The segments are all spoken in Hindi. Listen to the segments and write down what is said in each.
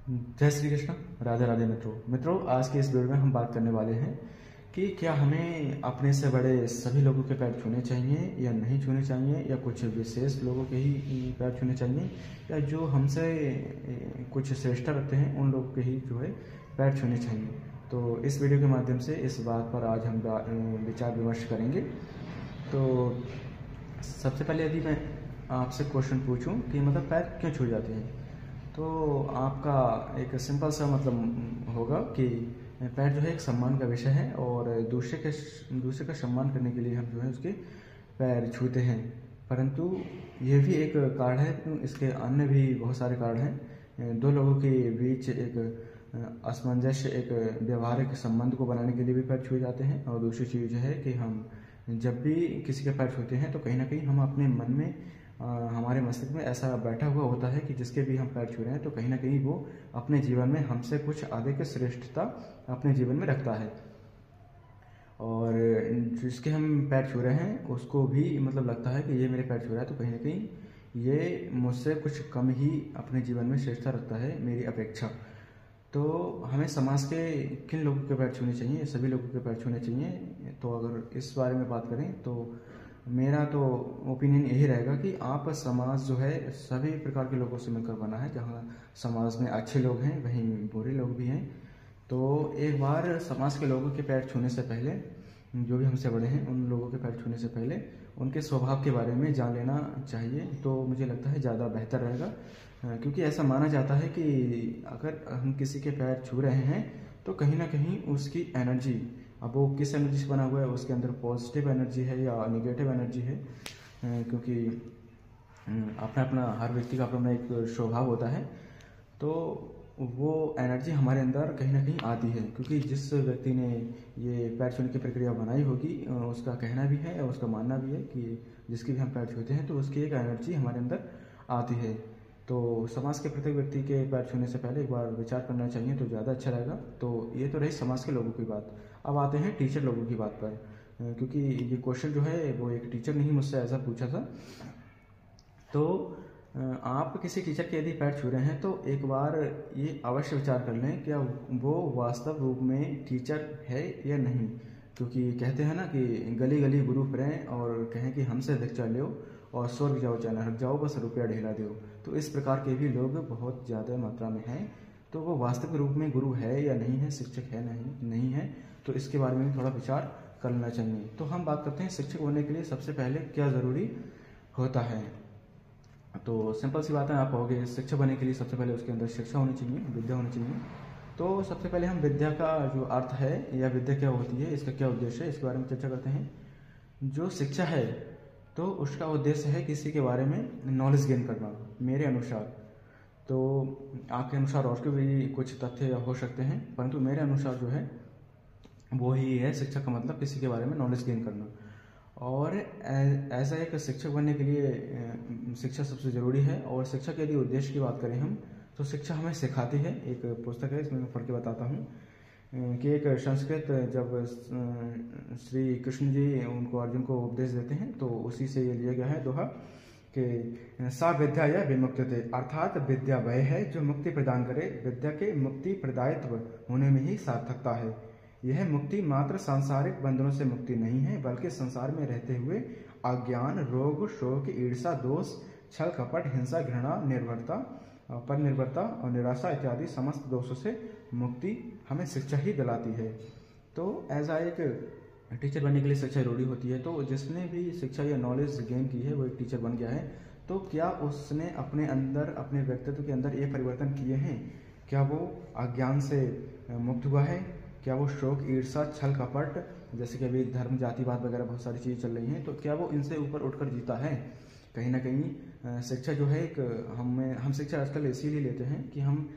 जय श्री कृष्ण। राधे राधे मित्रों, आज के इस वीडियो में हम बात करने वाले हैं कि क्या हमें अपने से बड़े सभी लोगों के पैर छूने चाहिए या नहीं छूने चाहिए, या कुछ विशेष लोगों के ही पैर छूने चाहिए, या जो हमसे कुछ श्रेष्ठता रखते हैं उन लोगों के ही जो है पैर छूने चाहिए। तो इस वीडियो के माध्यम से इस बात पर आज हम विचार विमर्श करेंगे। तो सबसे पहले यदि मैं आपसे क्वेश्चन पूछूं कि मतलब पैर क्यों छू जाते हैं, तो आपका एक सिंपल सा मतलब होगा कि पैर जो है एक सम्मान का विषय है और दूसरे का सम्मान करने के लिए हम जो है उसके पैर छूते हैं। परंतु ये भी एक कारण है, इसके अन्य भी बहुत सारे कारण हैं। दो लोगों के बीच एक असमंजस्य, एक व्यवहारिक संबंध को बनाने के लिए भी पैर छुए जाते हैं। और दूसरी चीज़ जो है कि हम जब भी किसी के पैर छूते हैं तो कहीं ना कहीं हम अपने मन में हमारे मस्तिष्क में ऐसा बैठा हुआ होता है कि जिसके भी हम पैर छू रहे हैं तो कहीं ना कहीं वो अपने जीवन में हमसे कुछ अधिक श्रेष्ठता अपने जीवन में रखता है, और जिसके हम पैर छू रहे हैं उसको भी मतलब लगता है कि ये मेरे पैर छू रहा है तो कहीं ना कहीं ये मुझसे कुछ कम ही अपने जीवन में श्रेष्ठता रखता है मेरी अपेक्षा। तो हमें समाज के किन लोगों के पैर छूने चाहिए, सभी लोगों के पैर छूने चाहिए। तो अगर इस बारे में बात करें तो मेरा तो ओपिनियन यही रहेगा कि आप समाज जो है सभी प्रकार के लोगों से मिलकर बना है। जहाँ समाज में अच्छे लोग हैं वहीं बुरे लोग भी हैं। तो एक बार समाज के लोगों के पैर छूने से पहले, जो भी हमसे बड़े हैं उन लोगों के पैर छूने से पहले उनके स्वभाव के बारे में जान लेना चाहिए, तो मुझे लगता है ज़्यादा बेहतर रहेगा। क्योंकि ऐसा माना जाता है कि अगर हम किसी के पैर छू रहे हैं तो कहीं ना कहीं उसकी एनर्जी, अब वो किस एनर्जी से बना हुआ है, उसके अंदर पॉजिटिव एनर्जी है या निगेटिव एनर्जी है, क्योंकि अपना अपना हर व्यक्ति का अपना एक स्वभाव होता है। तो वो एनर्जी हमारे अंदर कहीं ना कहीं आती है, क्योंकि जिस व्यक्ति ने ये पैर छूने की प्रक्रिया बनाई होगी उसका कहना भी है और उसका मानना भी है कि जिसकी भी हम पैर छूते हैं तो उसकी एक एनर्जी हमारे अंदर आती है। तो समाज के प्रत्येक व्यक्ति के पैर छूने से पहले एक बार विचार करना चाहिए तो ज़्यादा अच्छा रहेगा। तो ये तो रही समाज के लोगों की बात। अब आते हैं टीचर लोगों की बात पर, क्योंकि ये क्वेश्चन जो है वो एक टीचर ने ही मुझसे ऐसा पूछा था। तो आप किसी टीचर के यदि पैर छू रहे हैं तो एक बार ये अवश्य विचार कर लें क्या वो वास्तव रूप में टीचर है या नहीं। क्योंकि कहते हैं ना कि गली गली गुरु फिरें और कहें कि हमसे दीक्षा लो और स्वर्ग जाओ चाहे नरक जाओ बस रुपया ढेला दो। तो इस प्रकार के भी लोग बहुत ज़्यादा मात्रा में हैं। तो वो वास्तविक रूप में गुरु है या नहीं है, शिक्षक है नहीं है, तो इसके बारे में भी थोड़ा विचार कर लेना चाहिए। तो हम बात करते हैं शिक्षक होने के लिए सबसे पहले क्या ज़रूरी होता है। तो सिंपल सी बात है, आप कहोगे शिक्षक बनने के लिए सबसे पहले उसके अंदर शिक्षा होनी चाहिए, विद्या होनी चाहिए। तो सबसे पहले हम विद्या का जो अर्थ है या विद्या क्या होती है, इसका क्या उद्देश्य है, इसके बारे में चर्चा करते हैं। जो शिक्षा है तो उसका उद्देश्य है किसी के बारे में नॉलेज गेन करना, मेरे अनुसार। तो आपके अनुसार और भी कुछ तथ्य हो सकते हैं, परंतु मेरे अनुसार जो है वो ही है शिक्षा का मतलब, किसी के बारे में नॉलेज गेन करना। और ऐसा एक शिक्षक बनने के लिए शिक्षा सबसे ज़रूरी है। और शिक्षा के यदि उद्देश्य की बात करें हम तो शिक्षा हमें सिखाती है। एक पुस्तक है, इसमें मैं पढ़ के बताता हूँ कि एक संस्कृत, जब श्री कृष्ण जी उनको अर्जुन को उपदेश देते हैं तो उसी से ये लिया गया है दोहा कि सा विद्या या विमुक्तते, अर्थात विद्या वह है जो मुक्ति प्रदान करे। विद्या के मुक्ति प्रदायित्व होने में ही सार्थकता है। यह मुक्ति मात्र सांसारिक बंधनों से मुक्ति नहीं है, बल्कि संसार में रहते हुए अज्ञान, रोग, शोक, ईर्षा, दोष, छल, कपट, हिंसा, घृणा, निर्भरता, पर निर्भरता और निराशा इत्यादि समस्त दोषों से मुक्ति हमें शिक्षा ही दिलाती है। तो एज आ एक टीचर बनने के लिए शिक्षा जरूरी होती है। तो जिसने भी शिक्षा या नॉलेज गेन की है वो एक टीचर बन गया है, तो क्या उसने अपने अंदर, अपने व्यक्तित्व के अंदर ये परिवर्तन किए हैं? क्या वो अज्ञान से मुक्त हुआ है? क्या वो शोक, ईर्षा, छल, कपट, जैसे कि अभी धर्म, जातिवाद वगैरह बहुत सारी चीज़ें चल रही हैं, तो क्या वो इनसे ऊपर उठकर जीता है? कहीं ना कहीं शिक्षा जो है एक हम शिक्षा आजकल इसीलिए लेते हैं कि हम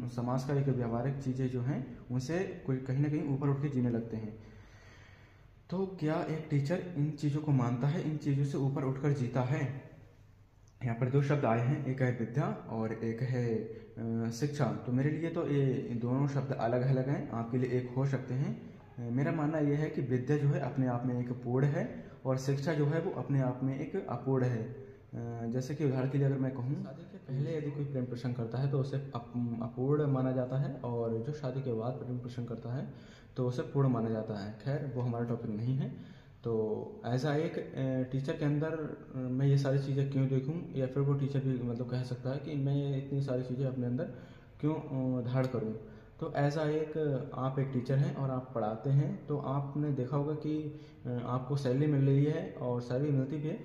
समाज का एक व्यवहारिक चीज़ें जो हैं उनसे कोई कहीं ना कहीं ऊपर उठ के जीने लगते हैं। तो क्या एक टीचर इन चीज़ों को मानता है, इन चीज़ों से ऊपर उठकर जीता है? यहाँ पर दो शब्द आए हैं, एक है विद्या और एक है शिक्षा। तो मेरे लिए तो ये दोनों शब्द अलग अलग हैं, आपके लिए एक हो सकते हैं। मेरा मानना यह है कि विद्या जो है अपने आप में एक पूर्ण है और शिक्षा जो है वो अपने आप में एक अपूर्ण है। जैसे कि उदाहरण के लिए अगर मैं कहूँ, शादी के पहले यदि कोई प्रेम प्रसंग करता है तो उसे अपूर्ण माना जाता है, और जो शादी के बाद प्रेम प्रसंग करता है तो उसे पूर्ण माना जाता है। खैर वो हमारा टॉपिक नहीं है। तो एज आ एक टीचर के अंदर मैं ये सारी चीज़ें क्यों देखूं, या फिर वो टीचर भी मतलब कह सकता है कि मैं ये इतनी सारी चीज़ें अपने अंदर क्यों धारण करूं। तो एज आ एक आप एक टीचर हैं और आप पढ़ाते हैं, तो आपने देखा होगा कि आपको सैलरी मिल रही है और सैलरी मिलती भी है,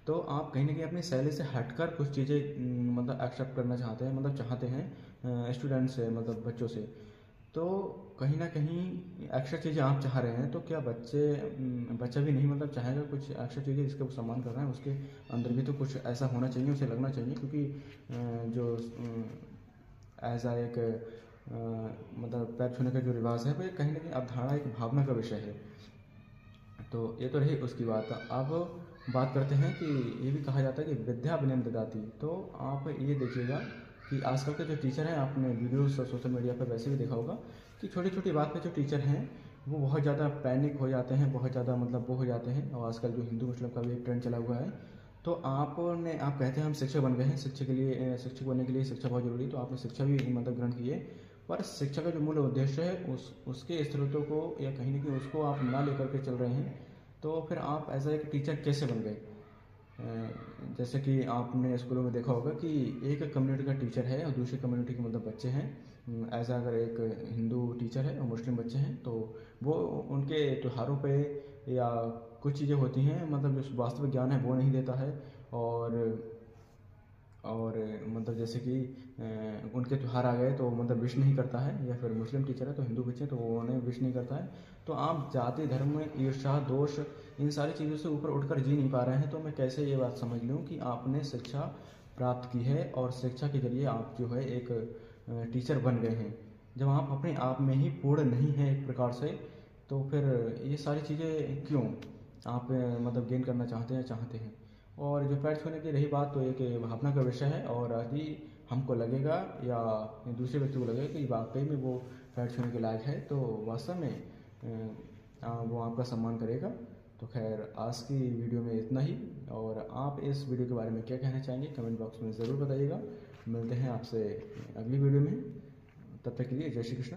तो आप कहीं ना कहीं अपनी सैलरी से हटकर कुछ चीज़ें मतलब एक्सेप्ट करना चाहते हैं, मतलब चाहते हैं स्टूडेंट से, मतलब बच्चों से। तो कहीं ना कहीं एक्स्ट्रा चीज़ें आप चाह रहे हैं, तो क्या बच्चा भी नहीं मतलब चाहेगा कुछ एक्स्ट्रा चीज़ें जिसके वो सम्मान कर रहे हैं, उसके अंदर भी तो कुछ ऐसा होना चाहिए, उसे लगना चाहिए। क्योंकि जो एज आ एक मतलब पैर छूने का जो रिवाज है वो कहीं ना कहीं अवधारणा, एक भावना का विषय है। तो ये तो रही उसकी बात। अब बात करते हैं कि ये भी कहा जाता है कि विद्या विनय ददाति। तो आप ये देखिएगा कि आजकल के जो टीचर हैं, आपने वीडियोस और सोशल मीडिया पर वैसे भी देखा होगा कि छोटी छोटी बात पे जो टीचर हैं वो बहुत ज़्यादा पैनिक हो जाते हैं, बहुत ज़्यादा मतलब वो हो जाते हैं। और आजकल जो हिंदू मुस्लिम का भी एक ट्रेंड चला हुआ है, तो आप कहते हैं हम शिक्षक बन गए हैं, शिक्षक बनने के लिए शिक्षा बहुत जरूरी है, तो आपने शिक्षा भी मतलब ग्रहण की है। पर शिक्षा का जो मूल उद्देश्य है उसके स्रोतों को या कहीं ना कहीं उसको आप ना लेकर के चल रहे हैं, तो फिर आप एज एक टीचर कैसे बन गए। जैसे कि आपने स्कूलों में देखा होगा कि एक कम्युनिटी का टीचर है और दूसरी कम्युनिटी के मतलब बच्चे हैं। ऐसा अगर एक हिंदू टीचर है और मुस्लिम बच्चे हैं, तो वो उनके त्योहारों पे या कुछ चीज़ें होती हैं, मतलब जो वास्तविक ज्ञान है वो नहीं देता है। और मतलब जैसे कि उनके त्यौहार आ गए तो मतलब विश नहीं करता है, या फिर मुस्लिम टीचर है तो हिंदू बच्चे तो वो उन्हें विश नहीं करता है। तो आप जाति धर्म में ईर्ष्या दोष इन सारी चीज़ों से ऊपर उठकर जी नहीं पा रहे हैं। तो मैं कैसे ये बात समझ लूँ कि आपने शिक्षा प्राप्त की है और शिक्षा के जरिए आप जो है एक टीचर बन गए हैं, जब आप अपने आप में ही पूर्ण नहीं हैं एक प्रकार से। तो फिर ये सारी चीज़ें क्यों आप मतलब गेन करना चाहते हैं। और जो पैर छूने की रही बात, तो एक भावना का विषय है, और यदि हमको लगेगा या दूसरे व्यक्ति को लगेगा कि वाकई में वो पैर छूने के लायक है, तो वास्तव में वो आपका सम्मान करेगा। तो खैर आज की वीडियो में इतना ही, और आप इस वीडियो के बारे में क्या कहना चाहेंगे कमेंट बॉक्स में ज़रूर बताइएगा। मिलते हैं आपसे अगली वीडियो में, तब तक के लिए जय श्री कृष्ण।